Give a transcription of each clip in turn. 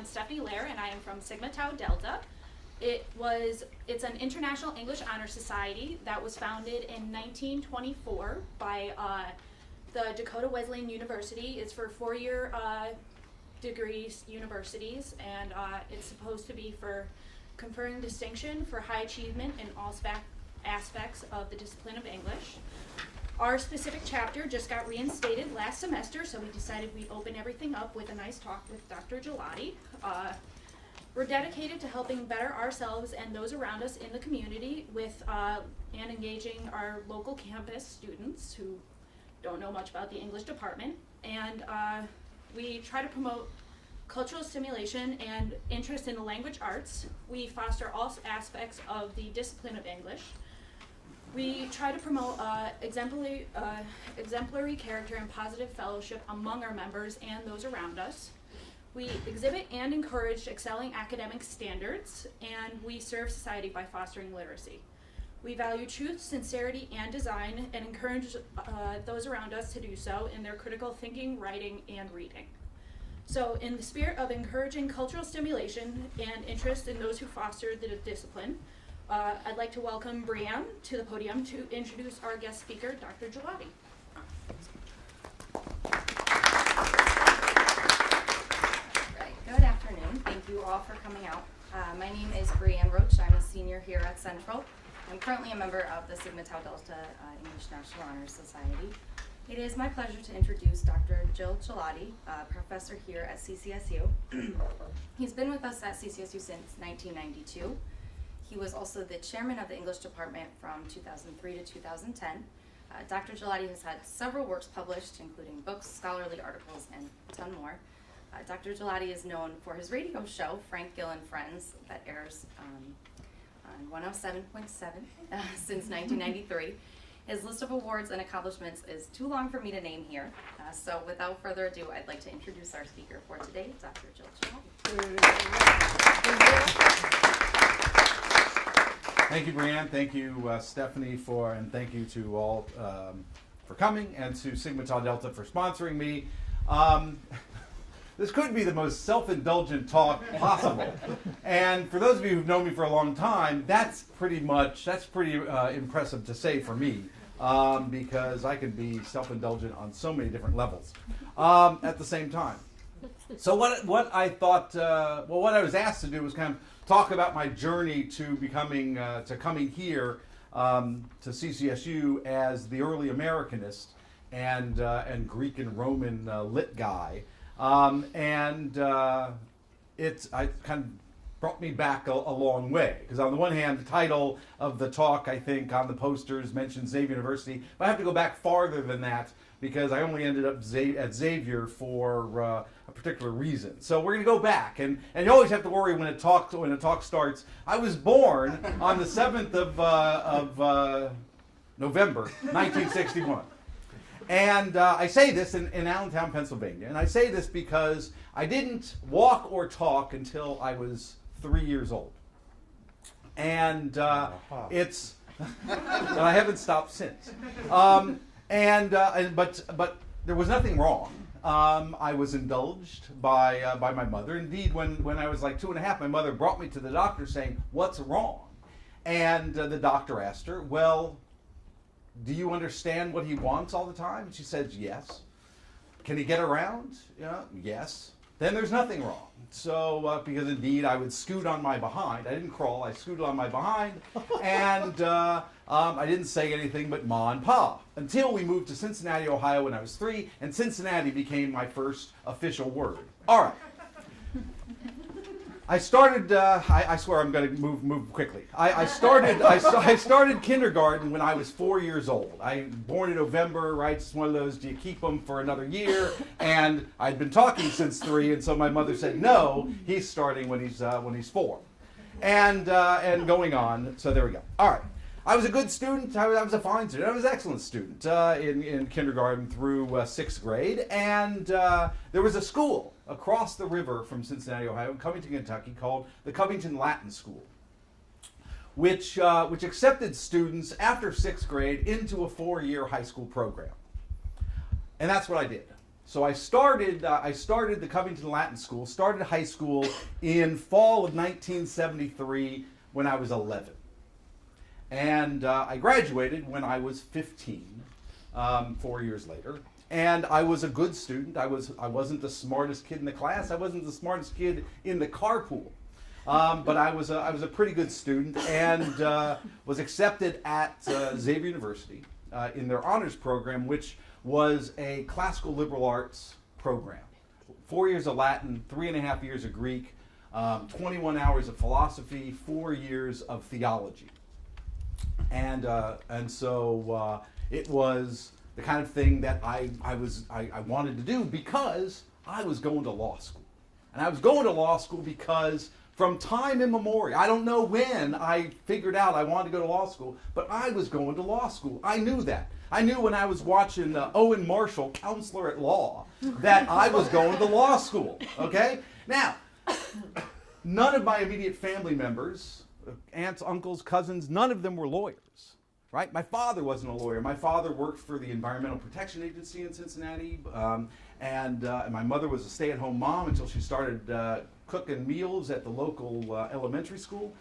am Stephanie Lair, and I am from Sigma Tau Delta. It's an international English honor society that was founded in 1924 by the Dakota Wesleyan University. It's for four-year degrees universities, and it's supposed to be for conferring distinction for high achievement in all aspects of the discipline of English. Our specific chapter just got reinstated last semester, so we decided we'd open everything up with a nice talk with Dr. Gigliotti. We're dedicated to helping better ourselves and those around us in the community with and engaging our local campus students who don't know much about the English department. And we try to promote cultural stimulation and interest in the language arts. We foster all aspects of the discipline of English. We try to promote exemplary character and positive fellowship among our members and those around us. We exhibit and encourage excelling academic standards, and we serve society by fostering literacy. We value truth, sincerity, and design, and encourage those around us to do so in their critical thinking, writing, and reading. So in the spirit of encouraging cultural stimulation and interest in those who foster the discipline, I'd like to welcome Brianne to the podium to introduce our guest speaker, Dr. Gigliotti. Right. Good afternoon. Thank you all for coming out. My name is Brianne Roach. I'm a senior here at Central. I'm currently a member of the Sigma Tau Delta English National Honor Society. It is my pleasure to introduce Dr. Jill Gigliotti, professor here at CCSU. He's been with us at CCSU since 1992. He was also the chairman of the English department from 2003 to 2010. Dr. Gigliotti has had several works published, including books, scholarly articles, and a ton more. Dr. Gigliotti is known for his radio show, Frank Gill and Friends, that airs on 107.7 since 1993. His list of awards and accomplishments is too long for me to name here. So without further ado, I'd like to introduce our speaker for today, Dr. Jill Gigliotti. Thank you, Brianne. Thank you, Stephanie, and thank you to all for coming, and to Sigma Tau Delta for sponsoring me. This could be the most self-indulgent talk possible. And for those of you who've known me for a long time, that's pretty impressive to say for me, because I can be self-indulgent on so many different levels at the same time. So what I thought, what I was asked to do was kind of talk about my journey to coming here to CCSU as the early Americanist and Greek and Roman lit guy, it kind of brought me back a long way, because on the one hand, the title of the talk, I think, on the posters mentions Xavier University, but I have to go back farther than that, because I only ended up at Xavier for a particular reason. So we're going to go back, and you always have to worry when a talk starts. I was born on the 7th of November, 1961. And I say this in Allentown, Pennsylvania, and I say this because I didn't walk or talk until I was 3 years old. And and I haven't stopped since. But there was nothing wrong. I was indulged by my mother. Indeed, when I was like 2.5, my mother brought me to the doctor saying, "What's wrong?" And the doctor asked her, "Well, do you understand what he wants all the time?" And she says, "Yes." "Can he get around?" "Yeah, yes." "Then there's nothing wrong." So, because indeed I would scoot on my behind. I didn't crawl, I scooted on my behind. And I didn't say anything but Ma and Pa, until we moved to Cincinnati, Ohio when I was 3, and Cincinnati became my first official word. All right. I started, I swear I'm going to move quickly. I started kindergarten when I was 4 years old. I born in November, right? It's one of those, do you keep them for another year? And I'd been talking since 3, and so my mother said, no, he's starting when he's 4. And going on, so there we go. All right. I was a good student. I was a fine student. I was an excellent student in kindergarten through 6th grade. And there was a school across the river from Cincinnati, Ohio, in Covington, Kentucky, called the Covington Latin School, which accepted students after 6th grade into a 4-year high school program. And that's what I did. So I started the Covington Latin School, started high school in fall of 1973 when I was 11. And I graduated when I was 15, 4 years later. And I was a good student. I wasn't the smartest kid in the class. I wasn't the smartest kid in the carpool. But I was a pretty good student and was accepted at Xavier University in their honors program, which was a classical liberal arts program. 4 years of Latin, 3.5 years of Greek, 21 hours of philosophy, 4 years of theology. And so it was the kind of thing that I wanted to do because I was going to law school. And I was going to law school because from time immemorial, I don't know when I figured out I wanted to go to law school, but I was going to law school. I knew that. I knew when I was watching Owen Marshall, Counselor at Law, that I was going to law school, okay? Now, none of my immediate family members, aunts, uncles, cousins, none of them were lawyers, right? My father wasn't a lawyer. My father worked for the Environmental Protection Agency in Cincinnati, and my mother was a stay-at-home mom until she started cooking meals at the local elementary school.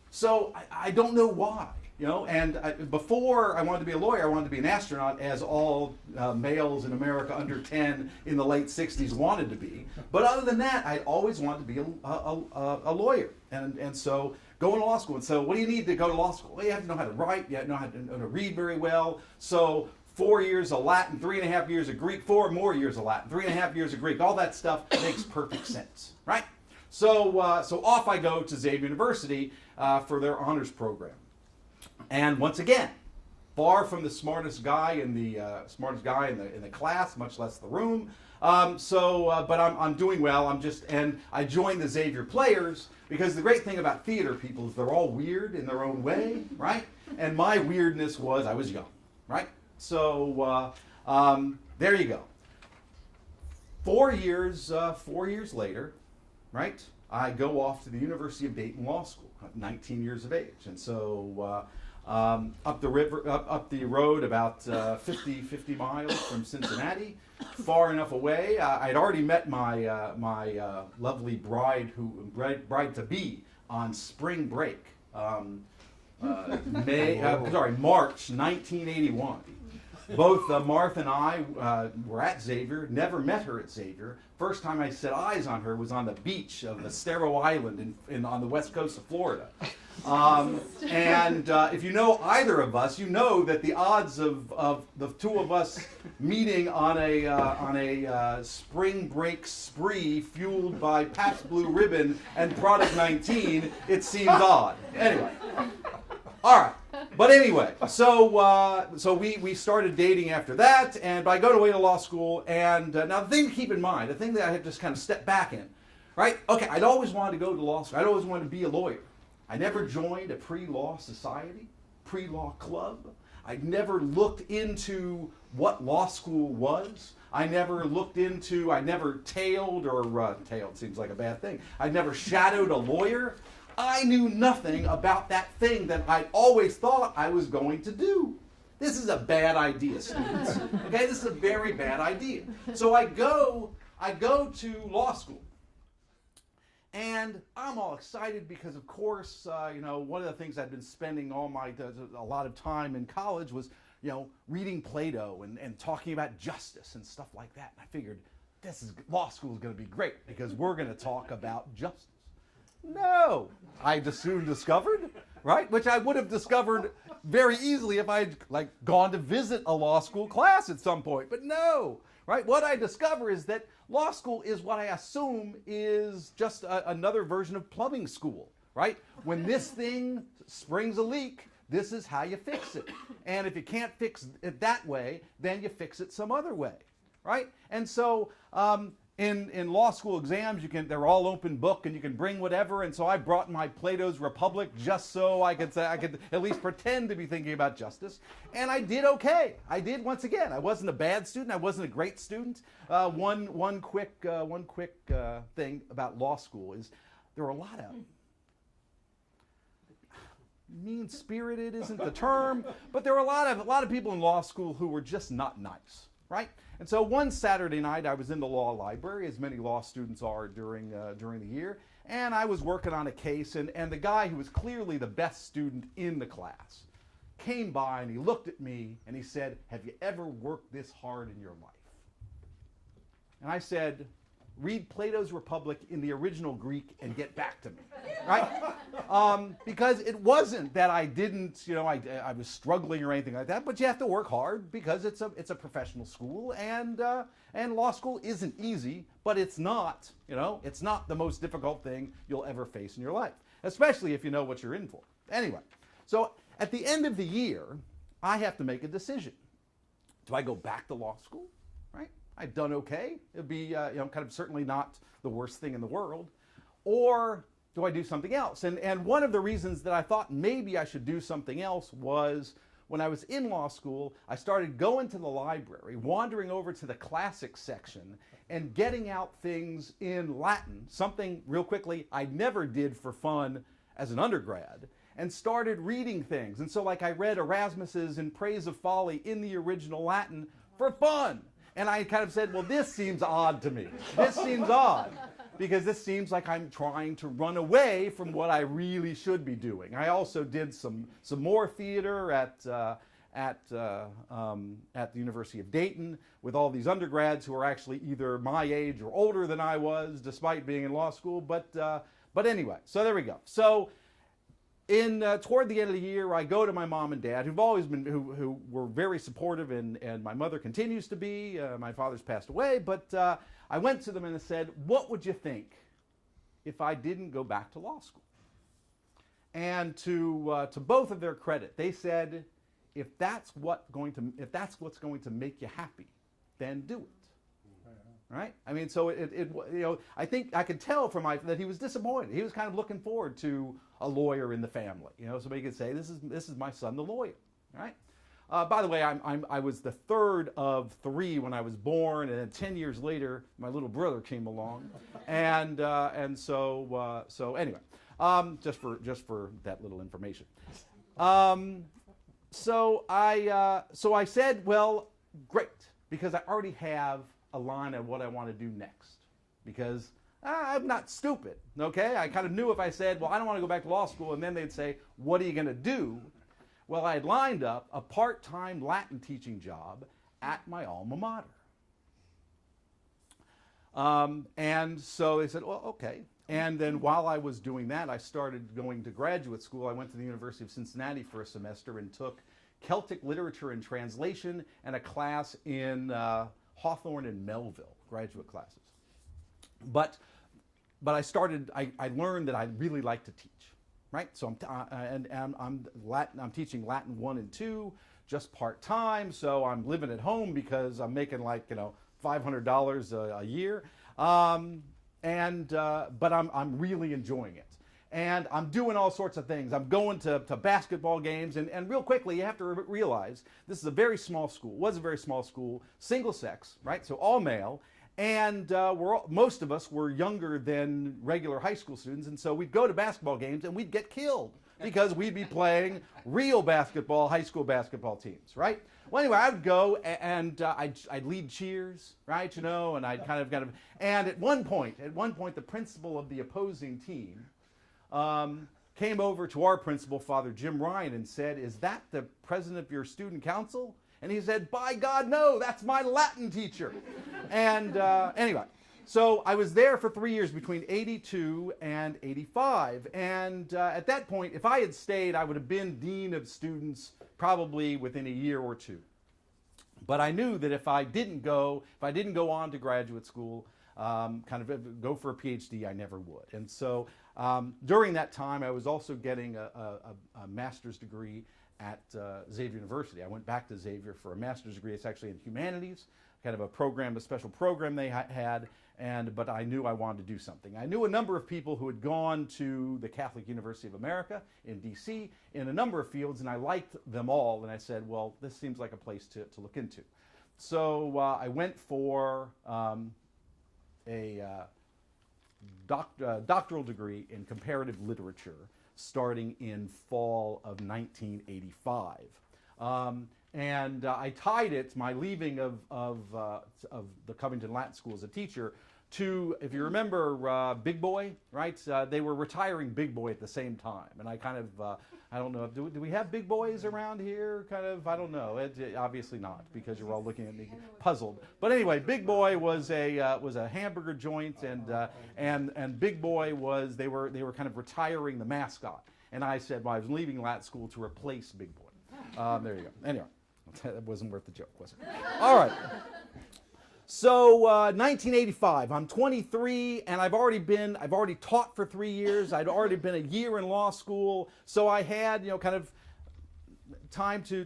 So I don't know why, you know, and before I wanted to be a lawyer, I wanted to be an astronaut, as all males in America under 10 in the late 60s wanted to be. But other than that, I always wanted to be a lawyer. And so going to law school. And so what do you need to go to law school? Well, you have to know how to write, you have to know how to read very well. So 4 years of Latin, 3.5 years of Greek, 4 more years of Latin, 3.5 years of Greek. All that stuff makes perfect sense, right? So off I go to Xavier University for their honors program. And once again, far from the smartest guy in the class, much less the room. But I'm doing well. And I joined the Xavier Players because the great thing about theater people is they're all weird in their own way, right? And my weirdness was I was young, right? So there you go. 4 years later, right? I go off to the University of Dayton Law School at 19 years of age, and so up the road about 50 miles from Cincinnati, far enough away. I'd already met my lovely bride to be on spring break, March 1981. Both Martha and I were at Xavier, never met her at Xavier. First time I set eyes on her was on the beach of Estero Island on the west coast of Florida. If you know either of us, you know that the odds of the two of us meeting on a spring break spree fueled by Pabst Blue Ribbon and Product 19, it seems odd. Anyway, all right. But anyway, so we started dating after that, and I go away to law school. And now the thing to keep in mind, the thing that I had just kind of stepped back in, right? Okay, I'd always wanted to go to law school. I'd always wanted to be a lawyer. I never joined a pre-law society, pre-law club. I never looked into what law school was. I never tailed tailed seems like a bad thing. I never shadowed a lawyer. I knew nothing about that thing that I always thought I was going to do. This is a bad idea, students. Okay, this is a very bad idea. So I go to law school. And I'm all excited because, of course, one of the things I'd been spending a lot of time in college was, reading Plato and talking about justice and stuff like that. And I figured law school is going to be great because we're going to talk about justice. No, I just soon discovered, right? Which I would have discovered very easily if I'd gone to visit a law school class at some point. But no, right? What I discover is that law school is what I assume is just another version of plumbing school, right? When this thing springs a leak, this is how you fix it. And if you can't fix it that way, then you fix it some other way, right? And so in law school exams, they're all open book and you can bring whatever. And so I brought my Plato's Republic just so I could at least pretend to be thinking about justice. And I did okay. I did once again. I wasn't a bad student. I wasn't a great student. One quick thing about law school is there were a lot of mean-spirited isn't the term, but there were a lot of people in law school who were just not nice. right? And so one Saturday night, I was in the law library, as many law students are during the year, and I was working on a case, and the guy who was clearly the best student in the class came by and he looked at me and he said, "Have you ever worked this hard in your life?" And I said, "Read Plato's Republic in the original Greek and get back to me," right? Because it wasn't that I didn't, I was struggling or anything like that, but you have to work hard because it's a professional school, and law school isn't easy, but it's not, it's not the most difficult thing you'll ever face in your life, especially if you know what you're in for. Anyway, so at the end of the year, I have to make a decision. Do I go back to law school, right? I'd done okay. It'd be, kind of certainly not the worst thing in the world. Or do I do something else? And one of the reasons that I thought maybe I should do something else was when I was in law school, I started going to the library, wandering over to the classics section, and getting out things in Latin, something real quickly I never did for fun as an undergrad, and started reading things. And so I read Erasmus's In Praise of Folly in the original Latin for fun. And I kind of said, well, this seems odd to me. This seems odd because this seems like I'm trying to run away from what I really should be doing. I also did some more theater at the University of Dayton with all these undergrads who are actually either my age or older than I was, despite being in law school. But anyway, so there we go. So toward the end of the year, I go to my mom and dad, who've always been, who were very supportive, and my mother continues to be. My father's passed away, but I went to them and I said, "What would you think if I didn't go back to law school?" And to both of their credit, they said, "If that's what's going to make you happy, then do it." Right? I mean, so I think I could tell from that he was disappointed. He was kind of looking forward to a lawyer in the family. Somebody could say, "This is my son, the lawyer." Right? By the way, I was the third of three when I was born, and then 10 years later, my little brother came along, and so anyway, just for that little information. So I said, well, great, because I already have a line of what I want to do next, because I'm not stupid, okay? I kind of knew if I said, well, I don't want to go back to law school, and then they'd say, what are you going to do? Well, I had lined up a part-time Latin teaching job at my alma mater. And so they said, well, okay. And then while I was doing that, I started going to graduate school. I went to the University of Cincinnati for a semester and took Celtic literature and translation and a class in Hawthorne and Melville, graduate classes. But I learned that I really like to teach, right? So I'm teaching Latin 1 and 2 just part-time, so I'm living at home because I'm making $500 a year. But I'm really enjoying it. And I'm doing all sorts of things. I'm going to basketball games. And real quickly, you have to realize this is a very small school, was a very small school, single sex, right? So all male. And most of us were younger than regular high school students. And so we'd go to basketball games and we'd get killed because we'd be playing real basketball, high school basketball teams, right? Well, anyway, I'd go and I'd lead cheers, right? And I'd kind of, and at one point, the principal of the opposing team came over to our principal, Father Jim Ryan, and said, "Is that the president of your student council?" And he said, "By God, no, that's my Latin teacher." And anyway, so I was there for 3 years between 82 and 85. And at that point, if I had stayed, I would have been dean of students probably within a year or two. But I knew that if I didn't go on to graduate school, kind of go for a PhD, I never would. And so during that time, I was also getting a master's degree at Xavier University. I went back to Xavier for a master's degree. It's actually in humanities, kind of a special program they had, but I knew I wanted to do something. I knew a number of people who had gone to the Catholic University of America in DC in a number of fields, and I liked them all, and I said, well, this seems like a place to look into. So I went for a doctoral degree in comparative literature starting in fall of 1985. And I tied it, my leaving of the Covington Latin School as a teacher, to, if you remember, Big Boy, right? They were retiring Big Boy at the same time. And I kind of, I don't know, do we have Big Boys around here? Kind of, I don't know. Obviously not, because you're all looking at me puzzled. But anyway, Big Boy was a hamburger joint, and Big Boy was, they were kind of retiring the mascot. And I said, well, I was leaving Latin School to replace Big Boy. There you go. Anyway, that wasn't worth the joke, was it? All right. So 1985, I'm 23, and I've already taught for 3 years. I'd already been a year in law school, so I had, kind of time to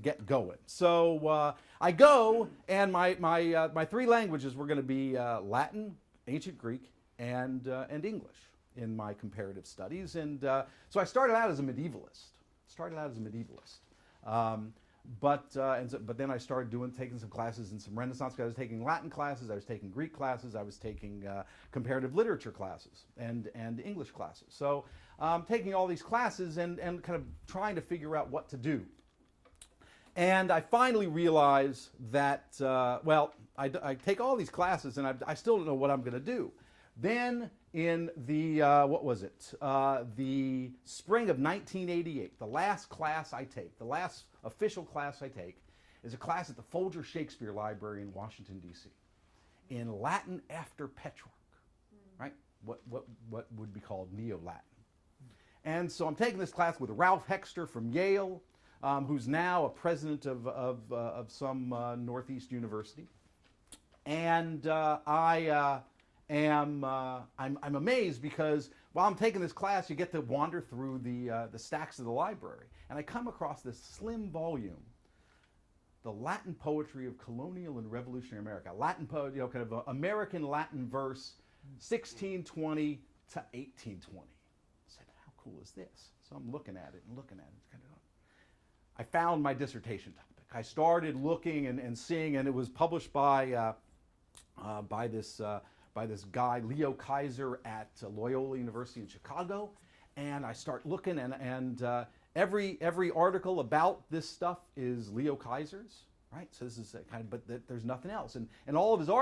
get going. So I go, and my three languages were going to be Latin, Ancient Greek, and English in my comparative studies. And so I started out as a medievalist. But then I started taking some classes in some Renaissance. I was taking Latin classes, I was taking Greek classes, I was taking comparative literature classes and English classes. So taking all these classes and kind of trying to figure out what to do. And I finally realized that, I take all these classes and I still don't know what I'm going to do. Then in the, the spring of 1988, the last class I take, the last official class I take, is a class at the Folger Shakespeare Library in Washington, D.C., in Latin after Petrarch, right? What would be called Neo-Latin. And so I'm taking this class with Ralph Hexter from Yale, who's now a president of some Northeast university. And I'm amazed because while I'm taking this class, you get to wander through the stacks of the library, and I come across this slim volume, The Latin Poetry of Colonial and Revolutionary America. Latin poetry, kind of American Latin verse, 1620 to 1820. I said, how cool is this? So I'm looking at it. I found my dissertation topic. I started looking and seeing, and it was published by this guy, Leo Kaiser, at Loyola University in Chicago. And I start looking, and every article about this stuff is Leo Kaiser's, right? So this is kind of, but there's nothing else. And all of his articles